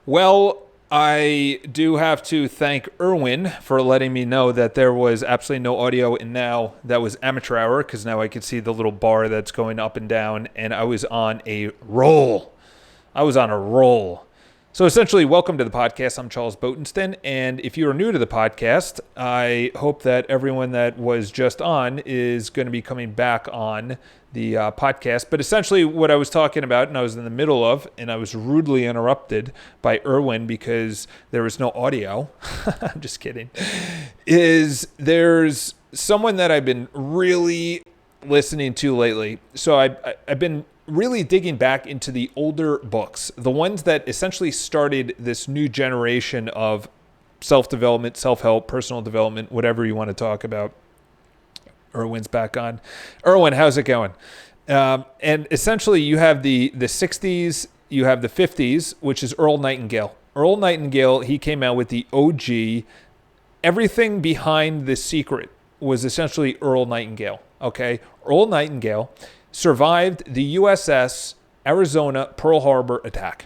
Well, I do have to thank Erwin for letting me know that there was absolutely no audio, and now that was amateur hour because now I can see the little bar that's going up and down, and I was on a roll. I was on a roll. So essentially, welcome to the podcast. I'm Charles Botensten, and if you are new to the podcast, I hope that everyone that was just on is going to be coming back on the podcast. But essentially, what I was talking about, and I was in the middle of, and I was rudely interrupted by Erwin because there was no audio. I'm just kidding. There's someone that I've been really listening to lately. So I've been really digging back into the older books, the ones that essentially started this new generation of self-development, self-help, personal development, whatever you want to talk about. Erwin's back on. Erwin, how's it going? And essentially you have the 60s, you have the 50s, which is Earl Nightingale. Earl Nightingale, he came out with the OG. Everything behind The Secret was essentially Earl Nightingale, okay? Earl Nightingale survived the USS Arizona Pearl Harbor attack.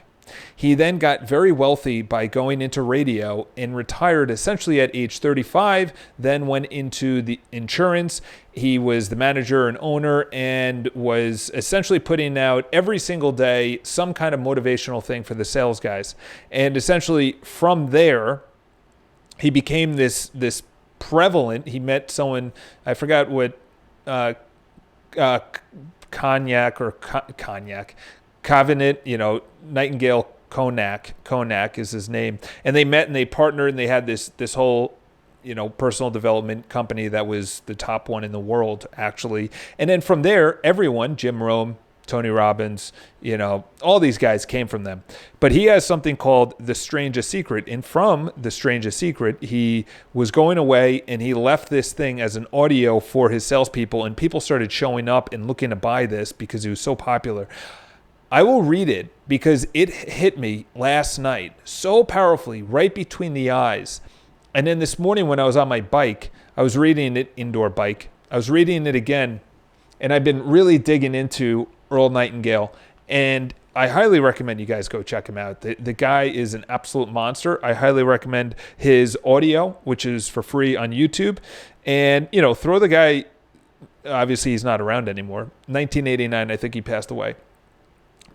He then got very wealthy by going into radio and retired essentially at age 35, then went into the insurance. He was the manager and owner and was essentially putting out every single day some kind of motivational thing for the sales guys. And essentially from there, he became this prevalent. He met someone, I forgot what Covenant, Nightingale Konak is his name. And they met and they partnered and they had this whole, personal development company that was the top one in the world, actually. And then from there, everyone, Jim Rohn, Tony Robbins, all these guys came from them. But he has something called The Strangest Secret. And from The Strangest Secret, he was going away and he left this thing as an audio for his salespeople. And people started showing up and looking to buy this because it was so popular. I will read it because it hit me last night so powerfully, right between the eyes. And then this morning when I was on my bike, I was reading it, indoor bike. I was reading it again. And I've been really digging into Earl Nightingale, and I highly recommend you guys go check him out. The guy is an absolute monster. I highly recommend his audio, which is for free on YouTube. And, throw the guy, obviously he's not around anymore. 1989, I think he passed away.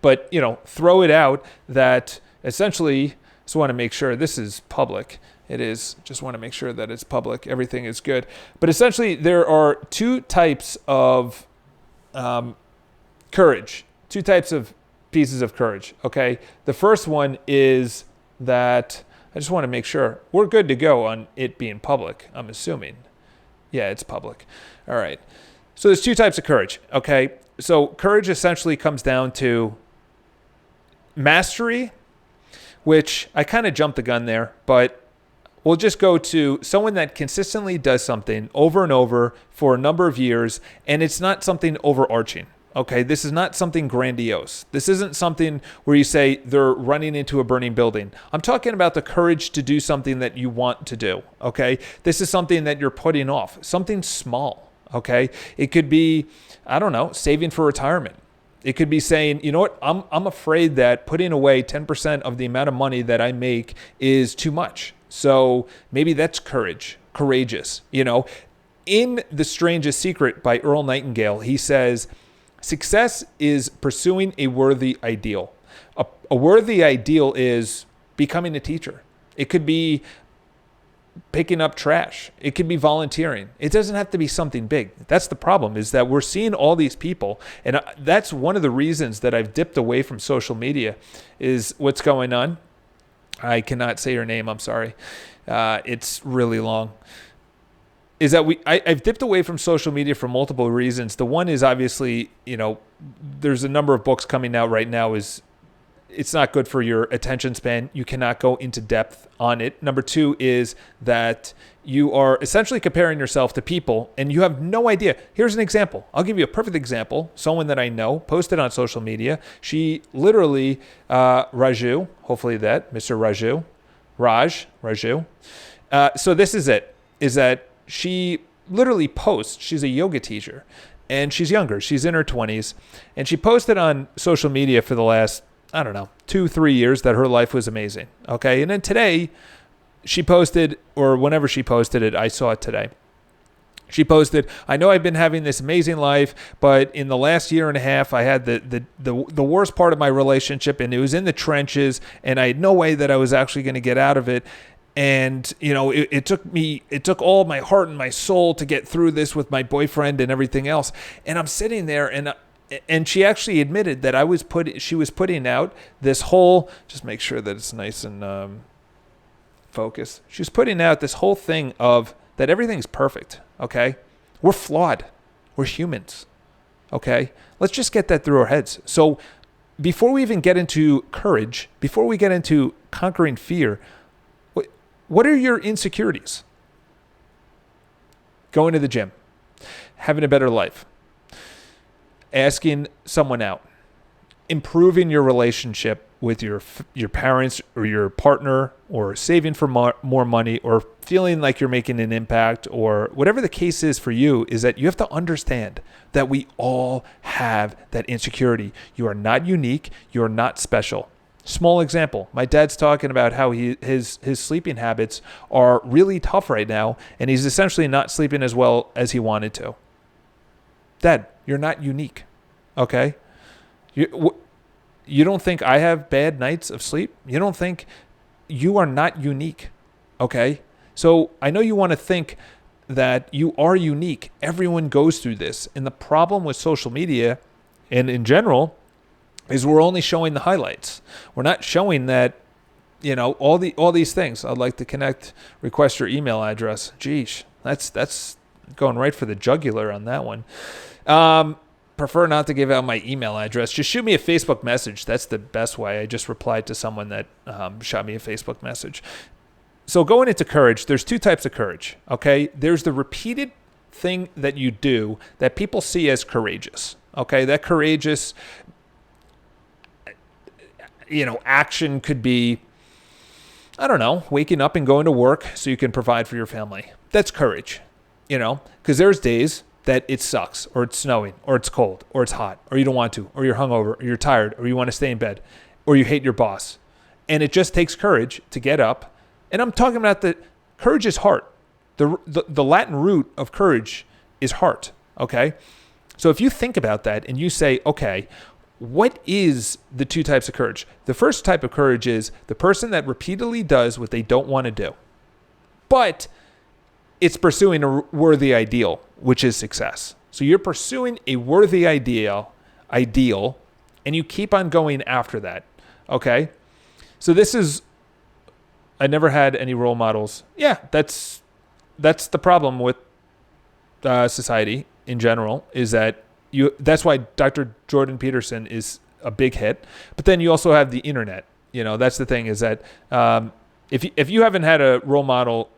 But, throw it out that essentially, just want to make sure this is public. It is. Just want to make sure that it's public. Everything is good. But essentially, there are two types of courage, two types of pieces of courage, okay? The first one is that, I just want to make sure, we're good to go on it being public, I'm assuming. Yeah, it's public. All right. So there's two types of courage, okay? So courage essentially comes down to mastery, which I kind of jumped the gun there, but we'll just go to someone that consistently does something over and over for a number of years, and it's not something overarching. Okay, this is not something grandiose. This isn't something where you say they're running into a burning building. I'm talking about the courage to do something that you want to do, okay? This is something that you're putting off, something small, okay? It could be, I don't know, saving for retirement. It could be saying, you know what, I'm afraid that putting away 10% of the amount of money that I make is too much. So maybe that's courageous, In The Strangest Secret by Earl Nightingale, he says, success is pursuing a worthy ideal. A worthy ideal is becoming a teacher. It could be picking up trash. It could be volunteering. It doesn't have to be something big. That's the problem, is that we're seeing all these people. And that's one of the reasons that I've dipped away from social media is what's going on. I cannot say your name. I'm sorry. It's really long. Is that I've dipped away from social media for multiple reasons. The one is obviously, there's a number of books coming out right now it's not good for your attention span. You cannot go into depth on it. Number two is that you are essentially comparing yourself to people and you have no idea. Here's an example. I'll give you a perfect example. Someone that I know posted on social media. She literally, Raju, hopefully that, Mr. Raju. So this is it, is that she literally posts, she's a yoga teacher and she's younger. She's in her 20s and she posted on social media for the last, I don't know, 2-3 years that her life was amazing. Okay. And then today she posted, or whenever she posted it, I saw it today. She posted, I know I've been having this amazing life, but in the last year and a half, I had the worst part of my relationship, and it was in the trenches, and I had no way that I was actually going to get out of it. And, it took all my heart and my soul to get through this with my boyfriend and everything else. And I'm sitting there, and she actually admitted that she was putting out this whole, just make sure that it's nice and focused. She was putting out this whole thing of that everything's perfect. Okay. We're flawed. We're humans. Okay. Let's just get that through our heads. So before we even get into courage, before we get into conquering fear, what are your insecurities? Going to the gym, having a better life, asking someone out, improving your relationship with your parents or your partner, or saving for more money, or feeling like you're making an impact, or whatever the case is for you, is that you have to understand that we all have that insecurity. You are not unique. You are not special. Small example. My dad's talking about how his sleeping habits are really tough right now, and he's essentially not sleeping as well as he wanted to. Dad, you're not unique. Okay? You don't think I have bad nights of sleep? You don't think you are not unique, okay? So I know you want to think that you are unique. Everyone goes through this. And the problem with social media and in general is we're only showing the highlights. We're not showing that, all these things. I'd like to connect, request your email address. Geesh, that's going right for the jugular on that one. Prefer not to give out my email address. Just shoot me a Facebook message. That's the best way. I just replied to someone that shot me a Facebook message. So going into courage, there's two types of courage, okay? There's the repeated thing that you do that people see as courageous, okay? That courageous, action could be, I don't know, waking up and going to work so you can provide for your family. That's courage, because there's days that it sucks, or it's snowing, or it's cold, or it's hot, or you don't want to, or you're hungover, or you're tired, or you want to stay in bed, or you hate your boss. And it just takes courage to get up. And I'm talking about that courage is heart. The Latin root of courage is heart, okay? So if you think about that and you say, okay, what is the two types of courage? The first type of courage is the person that repeatedly does what they don't want to do, but it's pursuing a worthy ideal, which is success. So you're pursuing a worthy ideal, and you keep on going after that. Okay. So I never had any role models. Yeah, that's the problem with society in general, is that that's why Dr. Jordan Peterson is a big hit. But then you also have the internet. That's the thing, is that if you haven't had a role model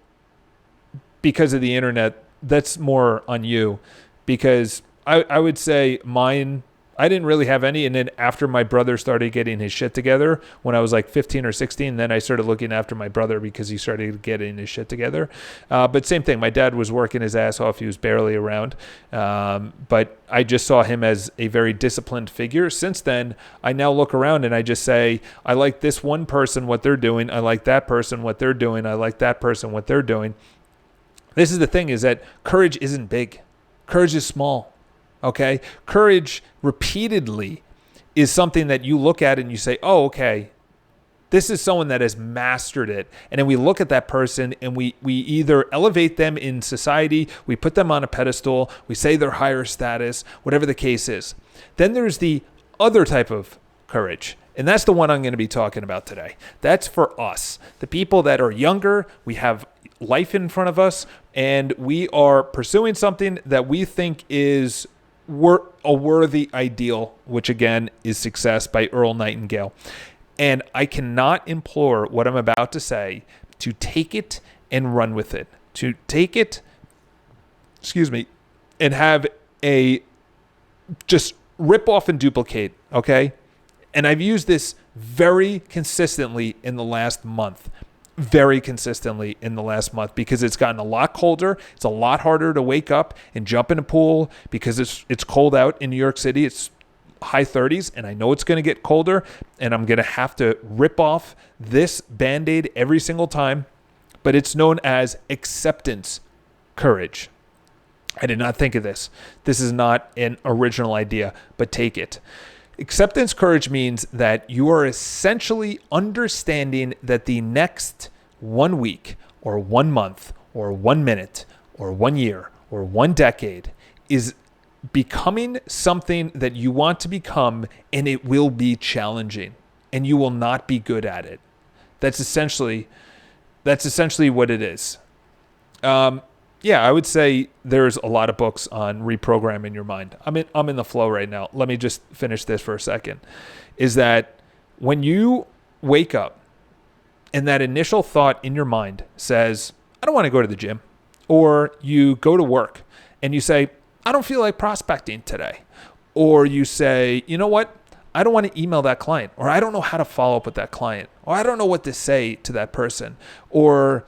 because of the internet, that's more on you, because I would say mine, I didn't really have any. And then after my brother started getting his shit together when I was like 15 or 16, then I started looking after my brother because he started getting his shit together. But same thing. My dad was working his ass off. He was barely around. But I just saw him as a very disciplined figure. Since then, I now look around and I just say, I like this one person, what they're doing. I like that person, what they're doing. I like that person, what they're doing. This is the thing, is that courage isn't big. Courage is small. Okay? Courage repeatedly is something that you look at and you say, oh, okay, this is someone that has mastered it. And then we look at that person and we either elevate them in society, we put them on a pedestal, we say they're higher status, whatever the case is. Then there's the other type of courage. And that's the one I'm going to be talking about today. That's for us, the people that are younger. We have life in front of us, and we are pursuing something that we think is a worthy ideal, which again is Success by Earl Nightingale. And I cannot implore what I'm about to say to take it and run with it, to take it, and have a just rip off and duplicate, okay? And I've used this very consistently in the last month. Because it's gotten a lot colder. It's a lot harder to wake up and jump in a pool because it's cold out in New York City. It's high 30s and I know it's going to get colder and I'm going to have to rip off this Band-Aid every single time, but it's known as acceptance courage. I did not think of this. This is not an original idea, but take it. Acceptance courage means that you are essentially understanding that the next 1 week or 1 month or 1 minute or 1 year or 1 decade is becoming something that you want to become, and it will be challenging and you will not be good at it. That's essentially what it is. Yeah, I would say there's a lot of books on reprogramming your mind. I'm in the flow right now. Let me just finish this for a second. Is that when you wake up and that initial thought in your mind says, I don't want to go to the gym, or you go to work and you say, I don't feel like prospecting today, or you say, you know what? I don't want to email that client, or I don't know how to follow up with that client, or I don't know what to say to that person, or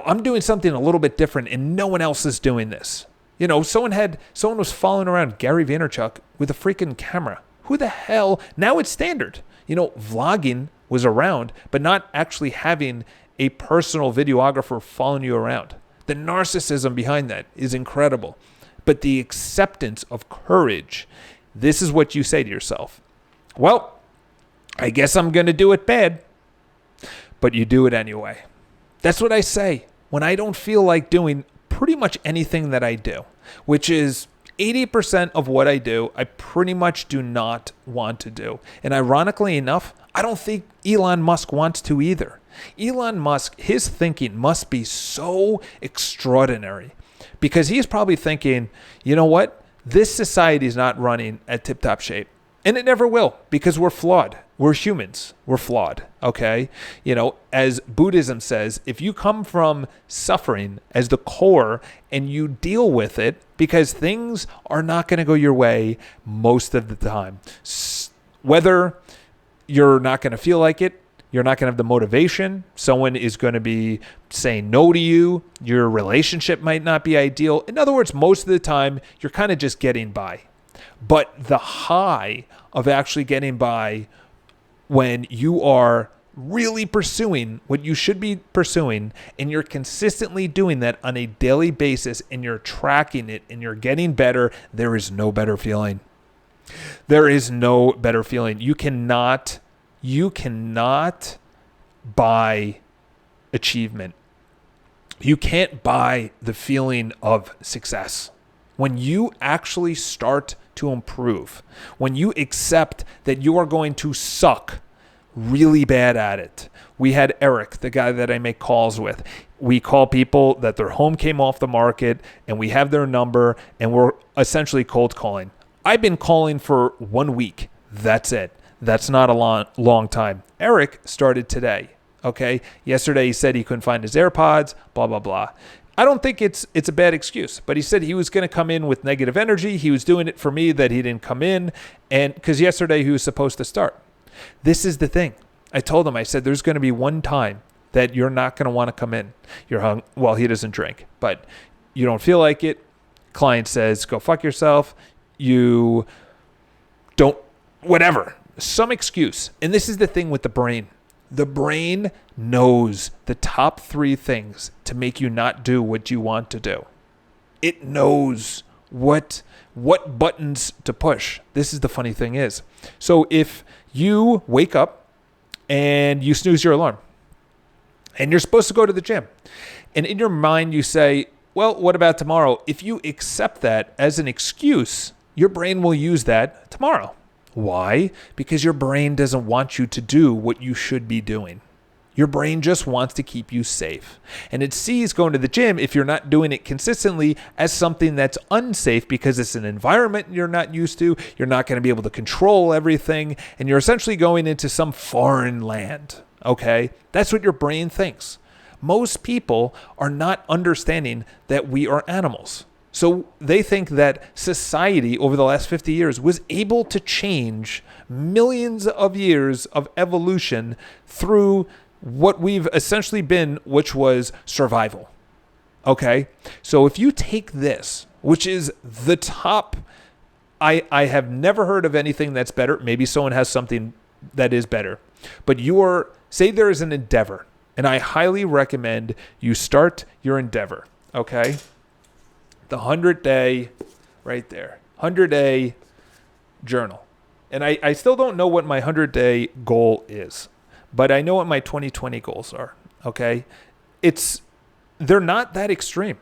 I'm doing something a little bit different and no one else is doing this. Someone was following around Gary Vaynerchuk with a freaking camera. Who the hell? Now it's standard. Vlogging was around, but not actually having a personal videographer following you around. The narcissism behind that is incredible. But the acceptance of courage, this is what you say to yourself. Well, I guess I'm going to do it bad, but you do it anyway. That's what I say when I don't feel like doing pretty much anything that I do, which is 80% of what I do, I pretty much do not want to do. And ironically enough, I don't think Elon Musk wants to either. Elon Musk, his thinking must be so extraordinary because he's probably thinking, you know what? This society is not running at tip-top shape. And it never will because we're flawed. We're humans. We're flawed. Okay. As Buddhism says, if you come from suffering as the core and you deal with it, because things are not going to go your way most of the time, whether you're not going to feel like it, you're not going to have the motivation. Someone is going to be saying no to you. Your relationship might not be ideal. In other words, most of the time, you're kind of just getting by. But the high of actually getting by when you are really pursuing what you should be pursuing and you're consistently doing that on a daily basis and you're tracking it and you're getting better, there is no better feeling. There is no better feeling. You cannot buy achievement. You can't buy the feeling of success. When you actually start to improve, when you accept that you are going to suck really bad at it. We had Eric, the guy that I make calls with. We call people that their home came off the market and we have their number and we're essentially cold calling. I've been calling for 1 week. That's it. That's not a long time. Eric started today. Okay. Yesterday he said he couldn't find his AirPods, blah, blah, blah. I don't think it's a bad excuse, but he said he was going to come in with negative energy. He was doing it for me that he didn't come in, and because yesterday he was supposed to start. This is the thing. I told him, I said, there's going to be one time that you're not going to want to come in. You're hung. Well, he doesn't drink, but you don't feel like it. Client says, go fuck yourself. You don't, whatever, some excuse. And this is the thing with the brain. The brain knows the top 3 things to make you not do what you want to do. It knows what buttons to push. This is the funny thing is. So if you wake up and you snooze your alarm and you're supposed to go to the gym, and in your mind you say, well, what about tomorrow? If you accept that as an excuse, your brain will use that tomorrow. Why? Because your brain doesn't want you to do what you should be doing. Your brain just wants to keep you safe. And it sees going to the gym, if you're not doing it consistently, as something that's unsafe because it's an environment you're not used to. You're not going to be able to control everything. And you're essentially going into some foreign land. Okay? That's what your brain thinks. Most people are not understanding that we are animals. So they think that society over the last 50 years was able to change millions of years of evolution through what we've essentially been, which was survival. Okay? So if you take this, which is the top I have never heard of anything that's better. Maybe someone has something that is better. But say there is an endeavor, and I highly recommend you start your endeavor, okay? The 100-day, right there, 100-day journal. And I still don't know what my 100-day goal is, but I know what my 2020 goals are, okay? They're not that extreme.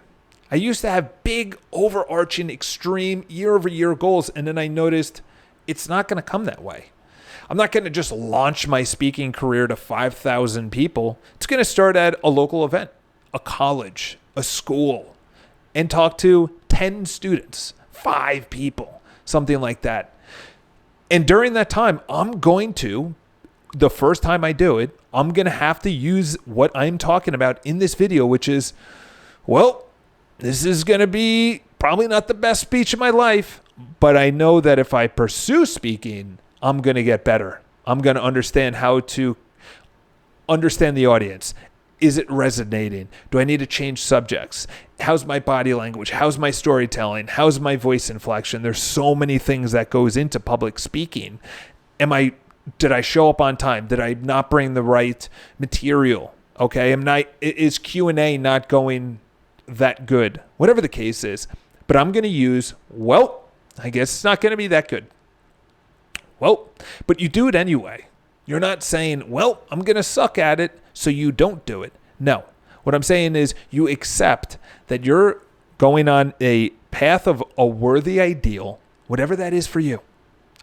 I used to have big, overarching, extreme year-over-year goals, and then I noticed it's not going to come that way. I'm not going to just launch my speaking career to 5,000 people. It's going to start at a local event, a college, a school, and talk to 10 students, 5 people, something like that. And during that time, the first time I do it, I'm going to have to use what I'm talking about in this video, which is, this is going to be probably not the best speech of my life, but I know that if I pursue speaking, I'm going to get better. I'm going to understand how to understand the audience. Is it resonating? Do I need to change subjects? How's my body language? How's my storytelling? How's my voice inflection? There's so many things that goes into public speaking. Did I show up on time? Did I not bring the right material? Okay, is Q&A not going that good? Whatever the case is. But I'm going to use, I guess it's not going to be that good. But you do it anyway. You're not saying, I'm going to suck at it, so you don't do it. No. What I'm saying is you accept that you're going on a path of a worthy ideal, whatever that is for you.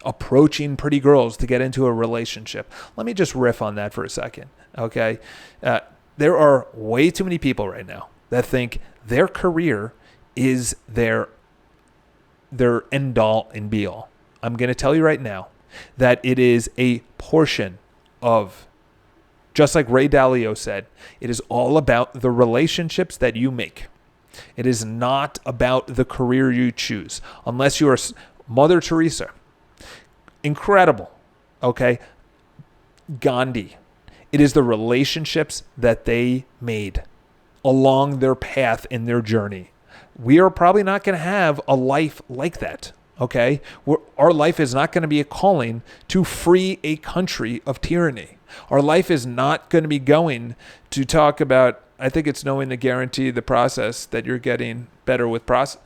Approaching pretty girls to get into a relationship. Let me just riff on that for a second, okay? There are way too many people right now that think their career is their end-all and be-all. I'm going to tell you right now that it is a portion of, just like Ray Dalio said, it is all about the relationships that you make. It is not about the career you choose, unless you are Mother Teresa. Incredible, okay? Gandhi. It is the relationships that they made along their path in their journey. We are probably not going to have a life like that, okay? Our life is not going to be a calling to free a country of tyranny. Our life is not going to be going to talk about, I think it's knowing to guarantee the process that you're getting better with process.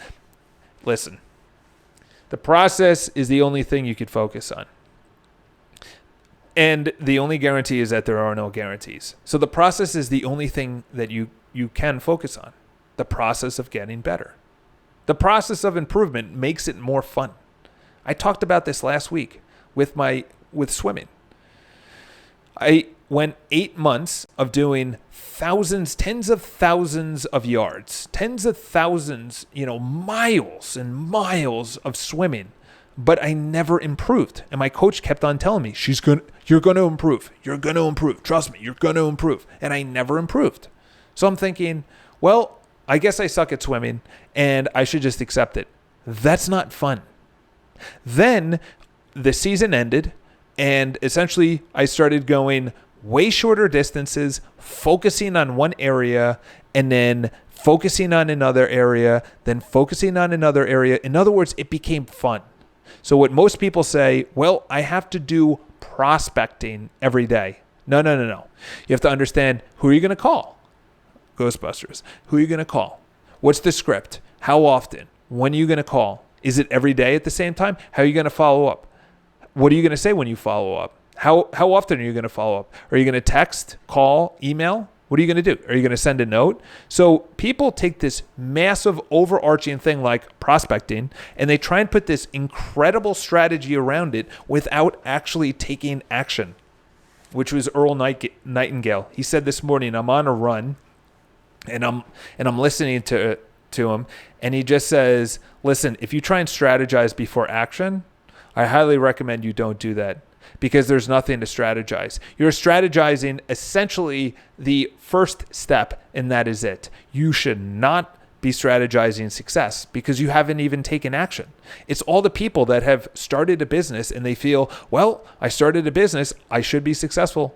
Listen, the process is the only thing you could focus on. And the only guarantee is that there are no guarantees. So the process is the only thing that you can focus on. The process of getting better. The process of improvement makes it more fun. I talked about this last week with swimming. I went 8 months of doing thousands, tens of thousands of yards, tens of thousands, miles and miles of swimming, but I never improved. And my coach kept on telling me, you're going to improve. You're going to improve. Trust me, you're going to improve. And I never improved. So I'm thinking, I guess I suck at swimming and I should just accept it. That's not fun. Then the season ended and essentially I started going way shorter distances, focusing on one area and then focusing on another area, then focusing on another area. In other words, it became fun. So what most people say, I have to do prospecting every day. No. You have to understand, who are you going to call? Ghostbusters. Who are you going to call? What's the script? How often? When are you going to call? Is it every day at the same time? How are you going to follow up? What are you going to say when you follow up? How often are you going to follow up? Are you going to text, call, email? What are you going to do? Are you going to send a note? So people take this massive overarching thing like prospecting and they try and put this incredible strategy around it without actually taking action, which was Earl Nightingale. He said this morning, I'm on a run and I'm listening to him and he just says, listen, if you try and strategize before action, I highly recommend you don't do that. Because there's nothing to strategize. You're strategizing essentially the first step, and that is it. You should not be strategizing success because you haven't even taken action. It's all the people that have started a business and they feel, I started a business, I should be successful.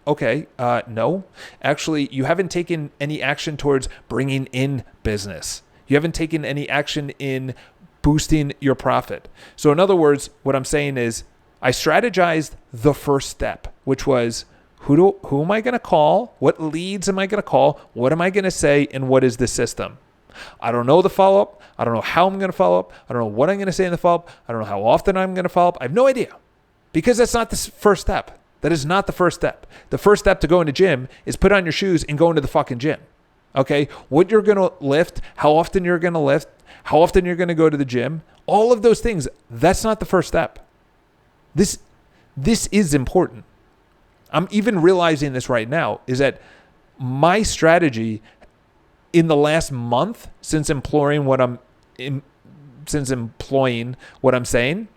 Okay, no. Actually, you haven't taken any action towards bringing in business. You haven't taken any action in boosting your profit. So in other words, what I'm saying is I strategized the first step, which was who am I going to call? What leads am I going to call? What am I going to say? And what is the system? I don't know the follow-up. I don't know how I'm going to follow up. I don't know what I'm going to say in the follow-up. I don't know how often I'm going to follow up. I have no idea because that's not the first step. That is not the first step. The first step to go into gym is put on your shoes and go into the fucking gym. Okay? What you're going to lift, how often you're going to lift, how often you're going to go to the gym, all of those things, that's not the first step. This is important. I'm even realizing this right now is that my strategy in the last month since employing what I'm saying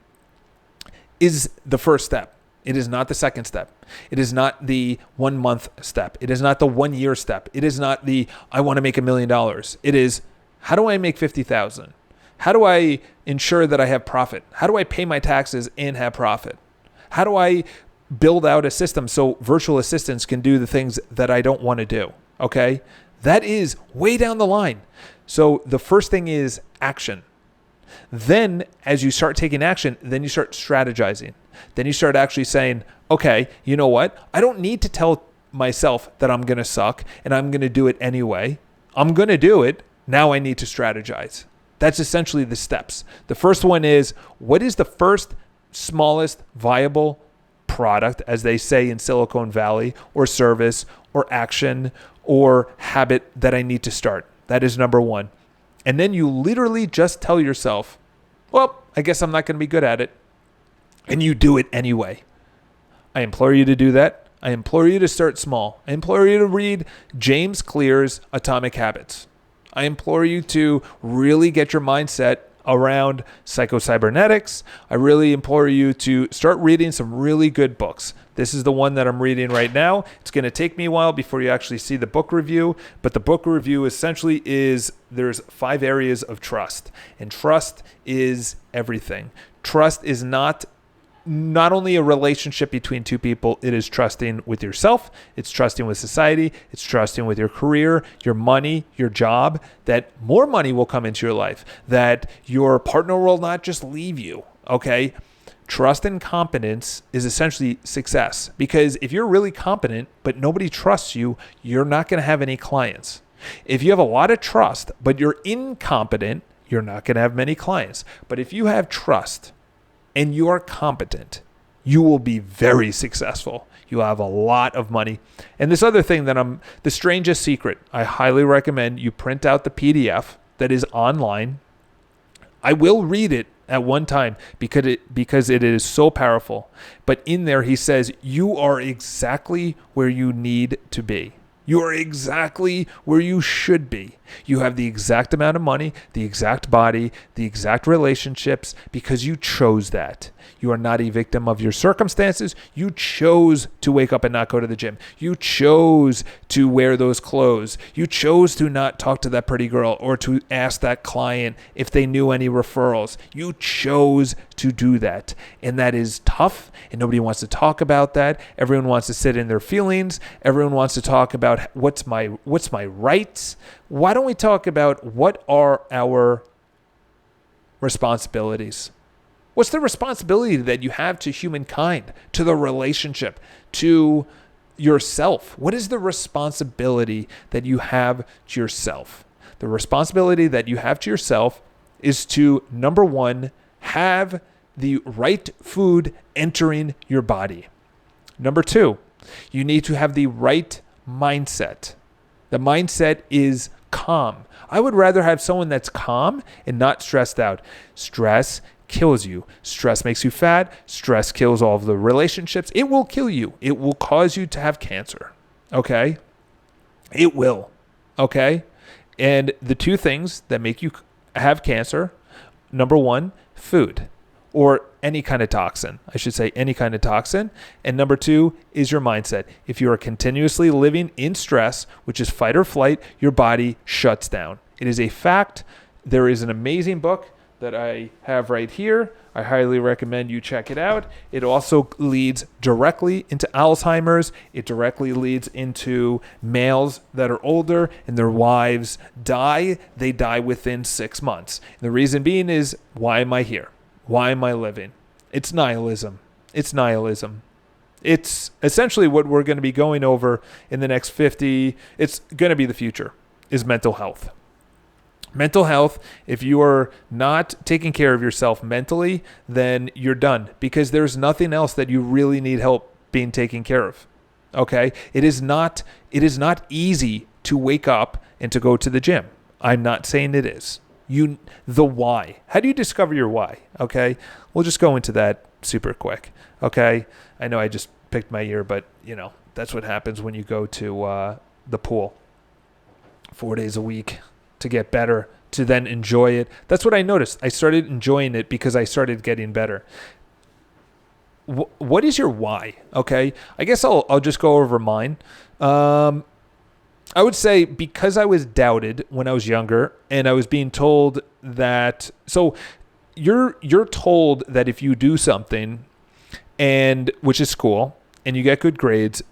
is the first step. It is not the second step. It is not the 1 month step. It is not the 1 year step. It is not the I want to make $1 million. It is how do I make 50,000? How do I ensure that I have profit? How do I pay my taxes and have profit? How do I build out a system so virtual assistants can do the things that I don't want to do? Okay? That is way down the line. So the first thing is action. Then as you start taking action, then you start strategizing. Then you start actually saying, okay, you know what? I don't need to tell myself that I'm going to suck and I'm going to do it anyway. I'm going to do it. Now I need to strategize. That's essentially the steps. The first one is, what is the first smallest viable product, as they say in Silicon Valley, or service, or action, or habit that I need to start? That is number one. And then you literally just tell yourself, well, I guess I'm not going to be good at it. And you do it anyway. I implore you to do that. I implore you to start small. I implore you to read James Clear's Atomic Habits. I implore you to really get your mindset around psychocybernetics. I really implore you to start reading some really good books. This is the one that I'm reading right now. It's going to take me a while before you actually see the book review, but the book review essentially is there's 5 areas of trust, and trust is everything. Trust is not only a relationship between two people, it is trusting with yourself, it's trusting with society, it's trusting with your career, your money, your job, that more money will come into your life, that your partner will not just leave you, okay? Trust and competence is essentially success, because if you're really competent but nobody trusts you, you're not going to have any clients. If you have a lot of trust but you're incompetent, you're not going to have many clients. But if you have trust and you are competent, you will be very successful. You'll have a lot of money. And this other thing the Strangest Secret, I highly recommend you print out the PDF that is online. I will read it at one time because it is so powerful. But in there, he says, you are exactly where you need to be. You are exactly where you should be. You have the exact amount of money, the exact body, the exact relationships, because you chose that. You are not a victim of your circumstances. You chose to wake up and not go to the gym. You chose to wear those clothes. You chose to not talk to that pretty girl or to ask that client if they knew any referrals. You chose to do that. And that is tough, and nobody wants to talk about that. Everyone wants to sit in their feelings. Everyone wants to talk about what's my rights. Why don't we talk about what are our responsibilities? What's the responsibility that you have to humankind, to the relationship, to yourself? What is the responsibility that you have to yourself? The responsibility that you have to yourself is to, number one, have the right food entering your body. Number two, you need to have the right mindset. The mindset is calm. I would rather have someone that's calm and not stressed out. Stress kills you. Stress makes you fat. Stress kills all of the relationships. It will kill you. It will cause you to have cancer. Okay? It will. Okay? And the two things that make you have cancer, number one, food, or any kind of toxin. I should say any kind of toxin. And number two is your mindset. If you are continuously living in stress, which is fight or flight, your body shuts down. It is a fact. There is an amazing book that I have right here. I highly recommend you check it out. It also leads directly into Alzheimer's. It directly leads into males that are older and their wives die. They die within 6 months. And the reason being is, why am I here? Why am I living? It's nihilism. It's nihilism. It's essentially what we're going to be going over in the next 50. It's going to be the future, is mental health. Mental health, if you are not taking care of yourself mentally, then you're done, because there's nothing else that you really need help being taken care of. Okay? It is not easy to wake up and to go to the gym. I'm not saying it is. The why. How do you discover your why? Okay? We'll just go into that super quick. Okay? I know I just picked my ear, but that's what happens when you go to the pool 4 days a week to get better, to then enjoy it. That's what I noticed. I started enjoying it because I started getting better. What is your why? Okay, I guess I'll just go over mine. I would say because I was doubted when I was younger, and I was being told that. So you're told that if you do something, and which is school, and you get good grades,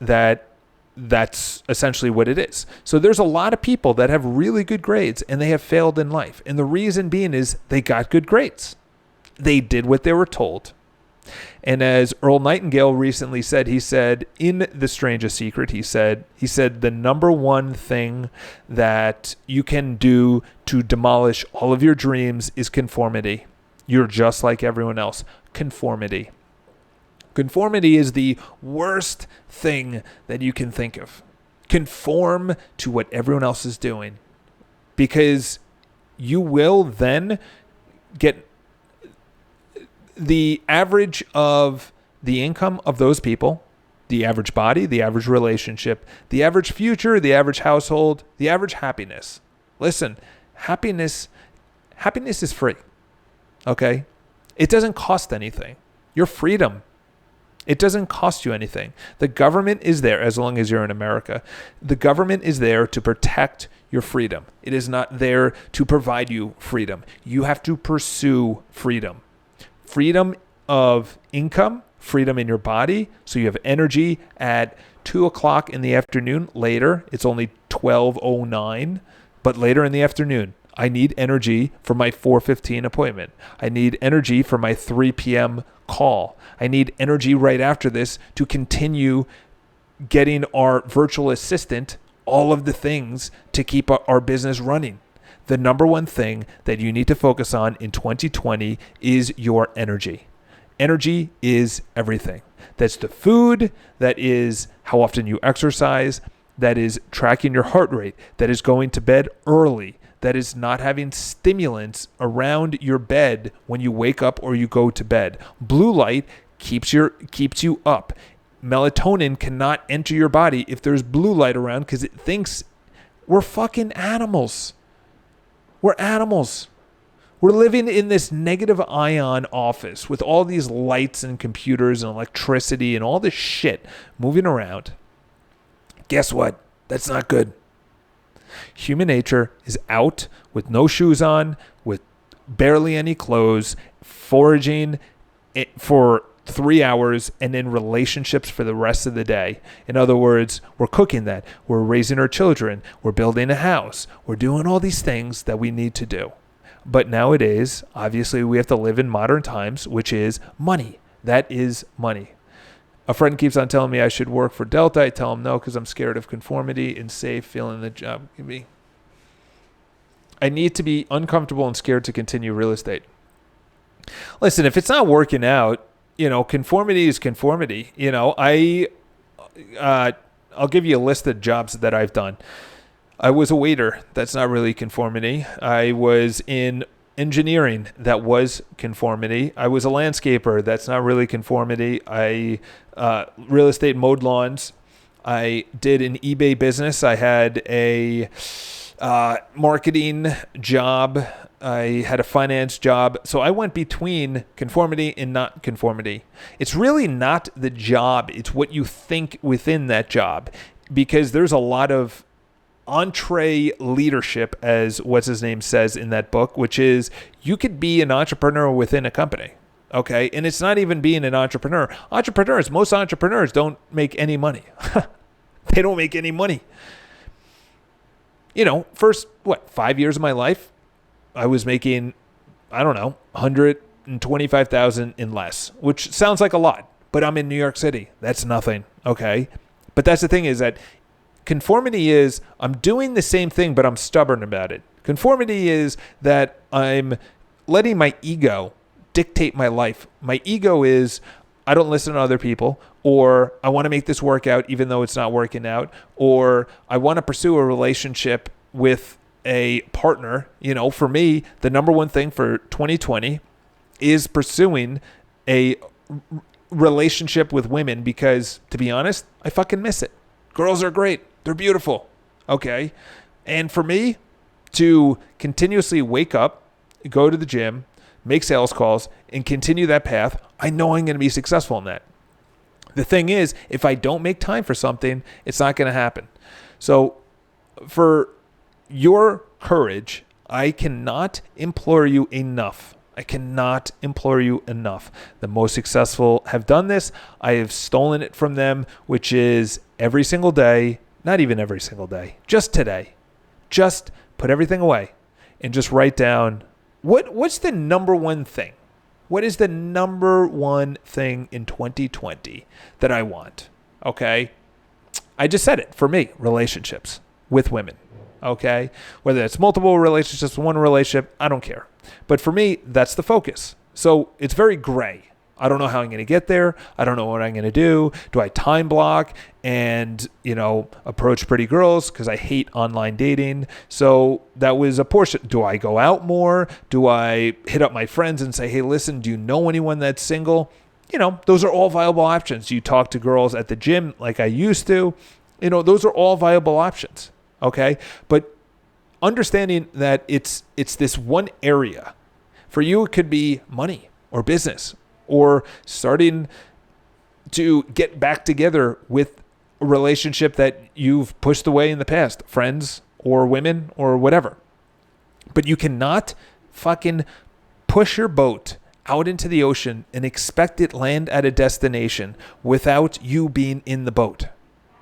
that's essentially what it is. So there's a lot of people that have really good grades and they have failed in life. And the reason being is they got good grades. They did what they were told. And as Earl Nightingale recently said, he said in The Strangest Secret, he said the number one thing that you can do to demolish all of your dreams is conformity. You're just like everyone else. Conformity. Conformity is the worst thing that you can think of. Conform to what everyone else is doing, because you will then get the average of the income of those people, the average body, the average relationship, the average future, the average household, the average happiness. Listen, happiness is free. Okay? It doesn't cost anything. Your freedom, it doesn't cost you anything. The government is there, as long as you're in America. The government is there to protect your freedom. It is not there to provide you freedom. You have to pursue freedom. Freedom of income, freedom in your body, so you have energy at 2 o'clock in the afternoon. Later, it's only 12:09, but later in the afternoon, I need energy for my 4:15 appointment. I need energy for my 3 p.m. call. I need energy right after this to continue getting our virtual assistant all of the things to keep our business running. The number one thing that you need to focus on in 2020 is your energy. Energy is everything. That's the food, that is how often you exercise, that is tracking your heart rate, that is going to bed early, that is not having stimulants around your bed when you wake up or you go to bed. Blue light keeps you up. Melatonin cannot enter your body if there's blue light around, because it thinks we're fucking animals. We're animals. We're living in this negative ion office with all these lights and computers and electricity and all this shit moving around. Guess what? That's not good. Human nature is out with no shoes on, with barely any clothes, foraging for 3 hours, and in relationships for the rest of the day. In other words, we're cooking that. We're raising our children. We're building a house. We're doing all these things that we need to do. But nowadays, obviously, we have to live in modern times, which is money. That is money. A friend keeps on telling me I should work for Delta. I tell him no, because I'm scared of conformity and safe, feeling the job. I need to be uncomfortable and scared to continue real estate. Listen, if it's not working out, conformity is conformity. I'll give you a list of jobs that I've done. I was a waiter. That's not really conformity. I was in engineering. That was conformity. I was a landscaper. That's not really conformity. I real estate, mowed lawns. I did an eBay business. I had a marketing job. I had a finance job. So I went between conformity and not conformity. It's really not the job. It's what you think within that job, because there's a lot of entree leadership, as what's his name says in that book, which is you could be an entrepreneur within a company. Okay. And it's not even being an entrepreneur. Most entrepreneurs don't make any money. They don't make any money. First, 5 years of my life, I was making, I don't know, 125,000 and less, which sounds like a lot, but I'm in New York City. That's nothing. Okay. But that's the thing, is that conformity is I'm doing the same thing, but I'm stubborn about it. Conformity is that I'm letting my ego dictate my life. My ego is I don't listen to other people, or I want to make this work out even though it's not working out, or I want to pursue a relationship with a partner. For me, the number one thing for 2020 is pursuing a relationship with women because, to be honest, I fucking miss it. Girls are great. They're beautiful. Okay. And for me to continuously wake up, go to the gym, make sales calls, and continue that path, I know I'm going to be successful in that. The thing is, if I don't make time for something, it's not going to happen. So for your courage, I cannot implore you enough. The most successful have done this. I have stolen it from them, which is every single day, not even every single day, just today. Just put everything away and just write down what's the number one thing? What is the number one thing in 2020 that I want? Okay. I just said it. For me, relationships with women. Okay. Whether it's multiple relationships, one relationship, I don't care. But for me, that's the focus. So it's very gray. I don't know how I'm going to get there. I don't know what I'm going to do. Do I time block and, approach pretty girls because I hate online dating? So that was a portion. Do I go out more? Do I hit up my friends and say, hey, listen, do you know anyone that's single? Those are all viable options. You talk to girls at the gym like I used to. Those are all viable options. Okay. But understanding that it's this one area. For you, it could be money or business, or starting to get back together with a relationship that you've pushed away in the past, friends or women or whatever. But you cannot fucking push your boat out into the ocean and expect it land at a destination without you being in the boat.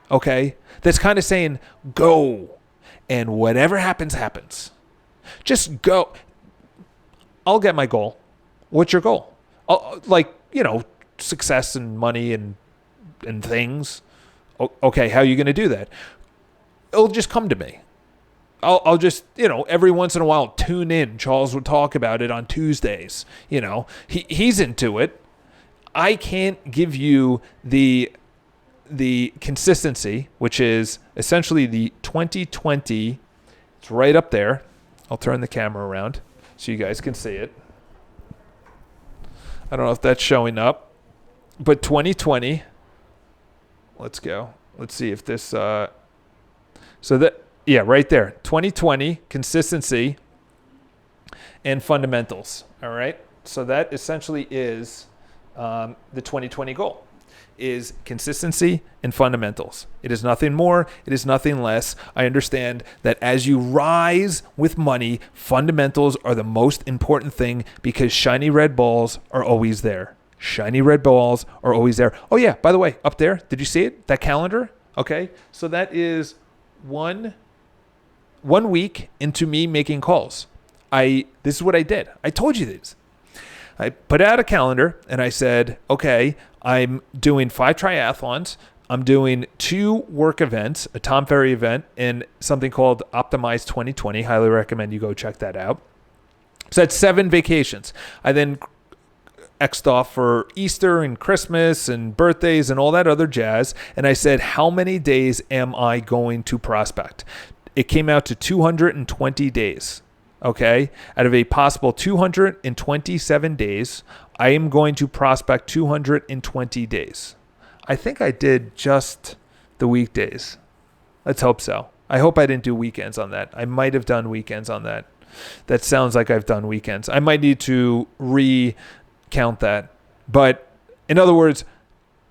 Okay? That's kind of saying, go. And whatever happens, happens. Just go. I'll get my goal. What's your goal? Success and money and things. Okay, how are you going to do that? It'll just come to me. I'll just, every once in a while tune in. Charles would talk about it on Tuesdays. He's into it. I can't give you the consistency, which is essentially the 2020. It's right up there. I'll turn the camera around so you guys can see it. I don't know if that's showing up, but 2020, let's go. Let's see if this, right there, 2020, consistency and fundamentals. All right. So that essentially is the 2020 goal, is consistency and fundamentals. It is nothing more. It is nothing less. I understand that as you rise with money, fundamentals are the most important thing because shiny red balls are always there. Shiny red balls are always there. Oh yeah, by the way, up there, did you see it? That calendar? Okay. So that is one week into me making calls. This is what I did. I told you this. I put out a calendar and I said, okay, I'm doing 5 triathlons. I'm doing 2 work events, a Tom Ferry event and something called Optimize 2020. Highly recommend you go check that out. So that's 7 vacations. I then X'd off for Easter and Christmas and birthdays and all that other jazz. And I said, how many days am I going to prospect? It came out to 220 days. Okay. Out of a possible 227 days, I am going to prospect 220 days. I think I did just the weekdays. Let's hope so. I hope I didn't do weekends on that. I might have done weekends on that. That sounds like I've done weekends. I might need to recount that. But in other words,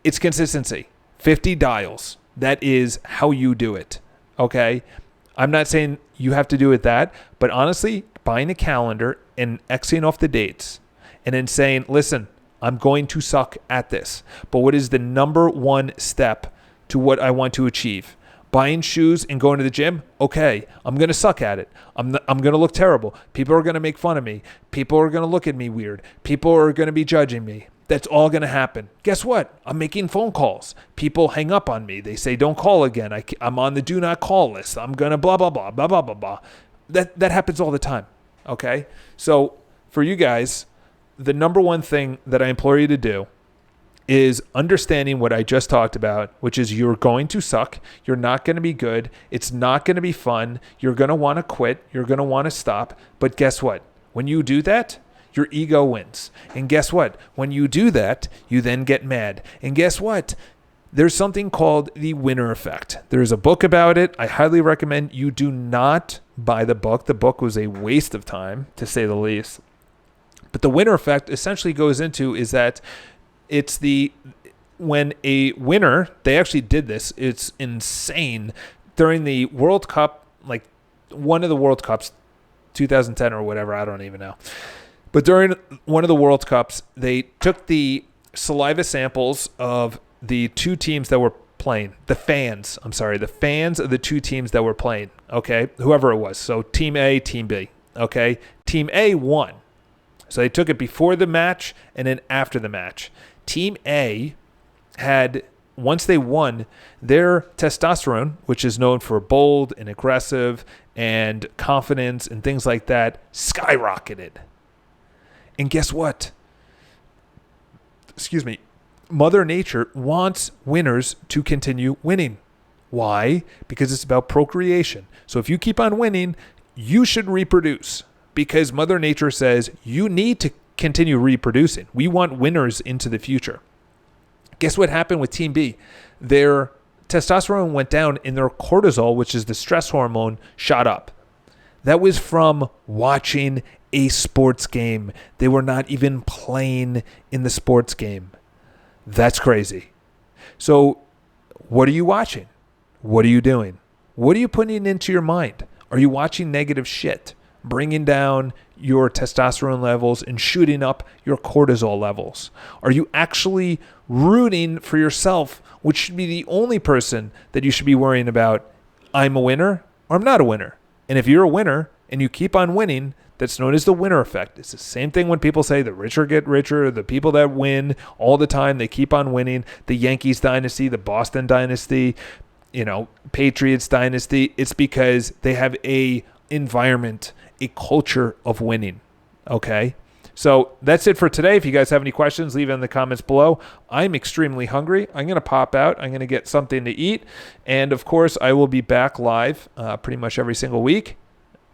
it's consistency. 50 dials. That is how you do it. Okay. I'm not saying you have to do it that, but honestly, buying a calendar and Xing off the dates and then saying, listen, I'm going to suck at this. But what is the number one step to what I want to achieve? Buying shoes and going to the gym? Okay, I'm going to suck at it. I'm going to look terrible. People are going to make fun of me. People are going to look at me weird. People are going to be judging me. That's all going to happen. Guess what? I'm making phone calls. People hang up on me. They say, don't call again. I'm on the do not call list. I'm going to blah, blah, blah, blah, blah, blah, blah. That happens all the time. Okay? So for you guys, the number one thing that I implore you to do is understanding what I just talked about, which is you're going to suck. You're not going to be good. It's not going to be fun. You're going to want to quit. You're going to want to stop. But guess what? When you do that, your ego wins. And guess what? When you do that, you then get mad. And guess what? There's something called the winner effect. There's a book about it. I highly recommend you do not buy the book. The book was a waste of time, to say the least. But the winner effect essentially goes into is that when a winner, they actually did this. It's insane. During the World Cup, like one of the World Cups, 2010 or whatever, I don't even know. But during one of the World Cups, they took the saliva samples of the two teams that were playing. The fans of the two teams that were playing, okay? Whoever it was. So Team A, Team B, okay? Team A won. So they took it before the match and then after the match. Team A had, once they won, their testosterone, which is known for bold and aggressive and confidence and things like that, skyrocketed. And guess what? Mother Nature wants winners to continue winning. Why? Because it's about procreation. So if you keep on winning, you should reproduce. Because Mother Nature says you need to continue reproducing. We want winners into the future. Guess what happened with Team B? Their testosterone went down and their cortisol, which is the stress hormone, shot up. That was from watching a sports game. They were not even playing in the sports game. That's crazy. So what are you watching? What are you doing? What are you putting into your mind? Are you watching negative shit, bringing down your testosterone levels and shooting up your cortisol levels? Are you actually rooting for yourself, which should be the only person that you should be worrying about? I'm a winner or I'm not a winner. And if you're a winner and you keep on winning, that's known as the winner effect. It's the same thing when people say the richer get richer, the people that win all the time, they keep on winning. The Yankees dynasty, the Boston dynasty, Patriots dynasty. It's because they have a environment, a culture of winning. Okay? So that's it for today. If you guys have any questions, leave it in the comments below. I'm extremely hungry. I'm going to pop out. I'm going to get something to eat. And of course, I will be back live pretty much every single week.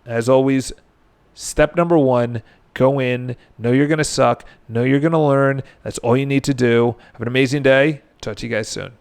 As always, step number one, go in, know you're going to suck, know you're going to learn. That's all you need to do. Have an amazing day. Talk to you guys soon.